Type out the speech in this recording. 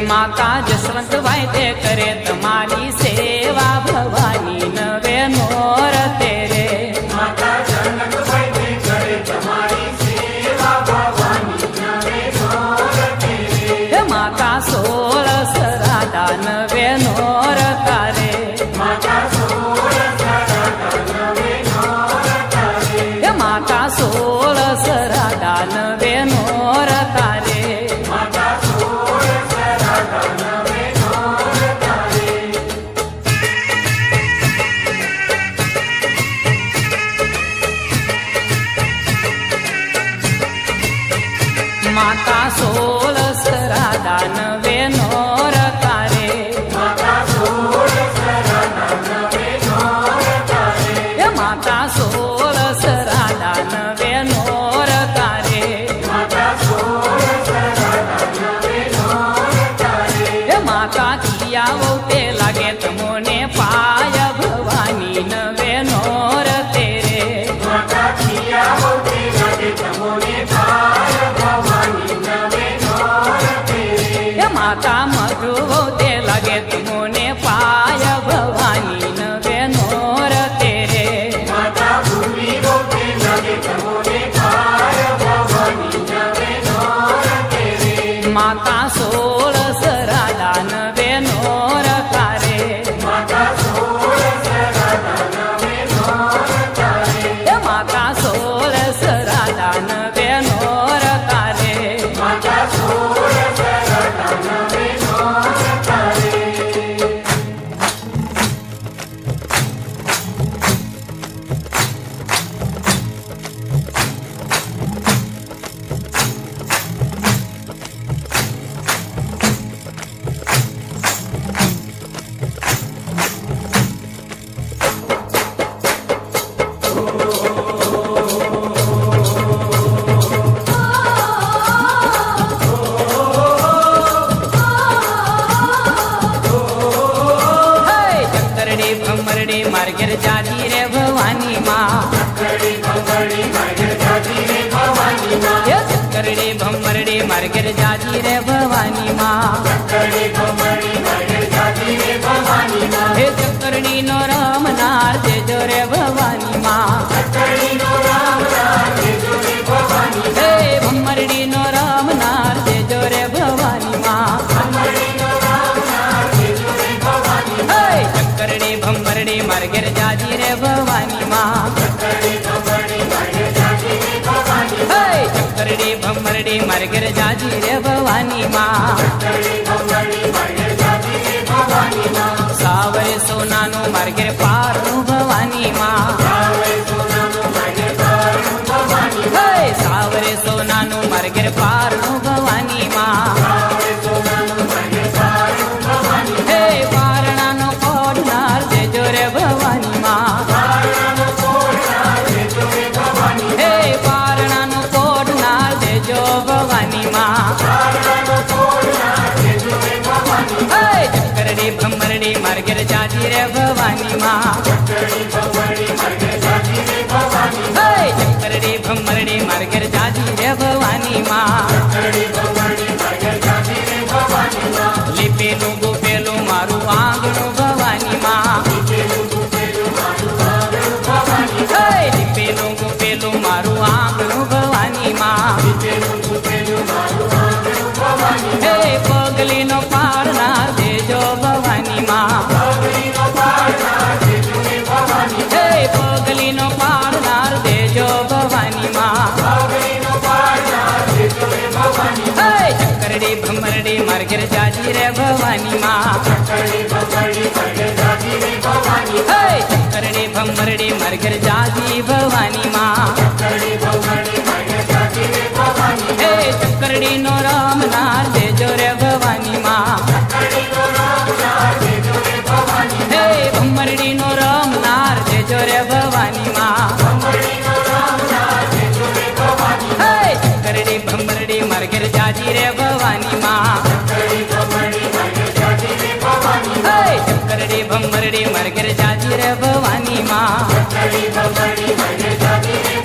માતા જસવંત વાયદે કરે તમારી સેવા ભવાની નવે નોર તેરે માતા જનક વાયદે કરે તમારી સેવા ભવાની નવે નોર તેરે માતા 16 સરાદા નવે નોર તારે માતા 16 સરાદા નવે નોર તારે માતા 16 સરાદા નવે નોર તારે માતા 16 સરાદા નવે નોર તારે માતા 16 સરાદા નવે નોર તારે માતા 16 સરાદા નવે નોર તારે માતા 16 સરાદા નવે નોર તારે માતા 16 સરાદા નવે નોર તારે માતા કિયાવો તે લાગે તમોને પાય ભવાની નવે નોર તેરે માતા ખિયાવો તે લાગે તમોને પાય ભવાની નવે નોર તેરે માતા મધુવો તે લાગે તમોને પાય ભવાની નવે નોર તેરે માતા ભૂમિ તે લાગે તમોને પાય ભવાની નવે નોર તેરે માતા 16 સરાદા નવે નોર તારે માતા 16 સરાદા નવે નોર તારે માતા 16 સરાદા નવે નોર તારે માતા 16 સરાદા નવે નોર તારે ચક્કરડી ભમરડી માર્ગેર જાજી રે ભવાની માં ચક્કરડી ભમરડી માર્ગેર જાજી રે ભવાની માં ચક્કરડી ભમરડી માર્ગેર જાજી રે ભવાની માં ચક્કરડી ભમરડી માર્ગેર જાજી રે ભવાની માં હે ચક્કરડી નો રમનાર દેજો રે ભવાની માં ચક્કરડી નો રામ રામ દેજો રે ભવાની હે ભમરડી નો રમનાર દેજો રે ભવાની માં ભમરડી નો રામ રામ દેજો રે ભવાની હે ચક્કરડી ભમરડી માર્ગેર જાજી રે ભવાની માં ચક્કરડી ભમરડી માર્ગેર જાજી રે ભવાની હે ચક્કરડી ભમરડી માર્ગેર જાજી રે ભવાની માં ચક્કરડી ભમરડી માર્ગેર જાજી રે ભવાની માં સાવરે સોનાનું માર્ગેર પારનું ભવાની માં સાવરે સોનાનું માર્ગેર પારનું ભવાની હે સાવરે સોનાનું માર્ગેર પારનું ભવાની માં સાવરે સોનાનું માર્ગેર પારનું ભવાની હે પારણાનો કોડનાર દેજો રે ભવાની માં પારણાનો કોડનાર દેજો રે ભવાની હે પારણાનો કોડનાર દેજો ભવાની માં પારણાનો કોડનાર દેજો રે ભવાની હે ચક્કરડી ભમરડી માર્ગેર જાજી રે ભવાની માં ચક્કરડી ભમરડી માર્ગેર જાજી રે ભવાની હે ચક્કરડી ભમરડી માર્ગેર જાજી રે ભવાની માં ચક્કરડી ભમરડી માર્ગેર જાજી રે ભવાની માં લીપેલું ગુપેલું મારું આંગણું ભવાની માં લીપેલું ગુપેલું મારું આંગણું ભવાની હે લીપેલું ગુપેલું મારું આંગણું ભવાની માં લીપેલું ગુપેલું મારું આંગણું ભવાની હે પગલીનો પાડનાર દેજો ભવાની માં પગલીનો પારનાર દેજો રે ભવાની હે પગલીનો પાડનાર દેજો ભવાની માં પગલીનો પારનાર દેજો રે ભવાની હે ચક્કરડી ભમરડી માર્ગેર જાજી રે ભવાની માં ચક્કરડી ભમરડી માર્ગેર જાજી રે ભવાની હે ચક્કરડી ભમરડી માર્ગેર જાજી ભવાની માં ચક્કરડી ભમરડી માર્ગેર જાજી રે ભવાની હે ચક્કરડીનો રમનાર દેજો રે ભવાની માં ચક્કરડીનો રામ રામ દેજો રે ભવાની હે ભમરડીનો રમનાર દેજો રે ભવાની માં ભમરડીનો રામ રામ દેજો રે ભવાની હે ચક્કરડી ભમરડી માર્ગેર જાજી રે ભવાની માં ચક્કરડી ભમરડી માર્ગેર જાજી રે ભવાની હે ચક્કરડી ભમરડી માર્ગેર જાજી રે ભવાની માં ચક્કરડી ભમરડી માર્ગેર જાજી રે